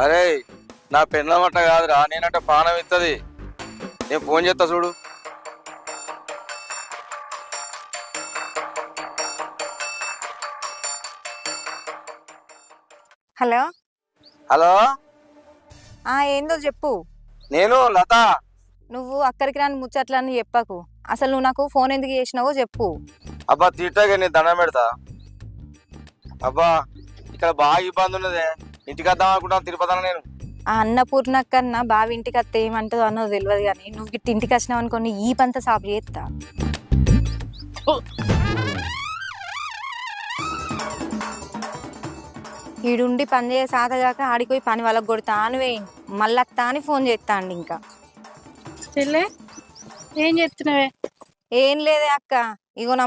అరే నా పెన్నమట్ట కాదురా, నేనంటే ప్రాణం ఇస్తుంది. నేను ఫోన్ చేస్తా చూడు. హలో హలో, ఏందో చెప్పు. నేను లత. నువ్వు అక్కడికి రాని ముచ్చట్లని చెప్పకు. అసలు నువ్వు నాకు ఫోన్ ఎందుకు చేసినావో చెప్పు. అబ్బా తీటాగా నేను దండం పెడతా. అబ్బా ఇక్కడ బాగా ఇబ్బంది ఉన్నదే, ఇంటికి వద్దాం అనుకుంటాను. తిరుపతి నేను ఆ అన్నపూర్ణ కన్నా బావి ఇంటికి వస్తే ఏమంటుందో అన్నదో తెలియదు కానీ నువ్వు ఇటు ఇంటికి వచ్చినావు అనుకోని ఈ పంత సాపు చేస్తా. ఈడుండి పని చేసే సాతగాక ఆడిపోయి పని వాళ్ళకి కొడతా అని వేయండి, మళ్ళీ అత్తా అని ఫోన్ చేస్తా అండి. ఇంకా చెల్లె ఏం చెప్తున్నావే? ఏం లేదే అక్క, ఇగో నా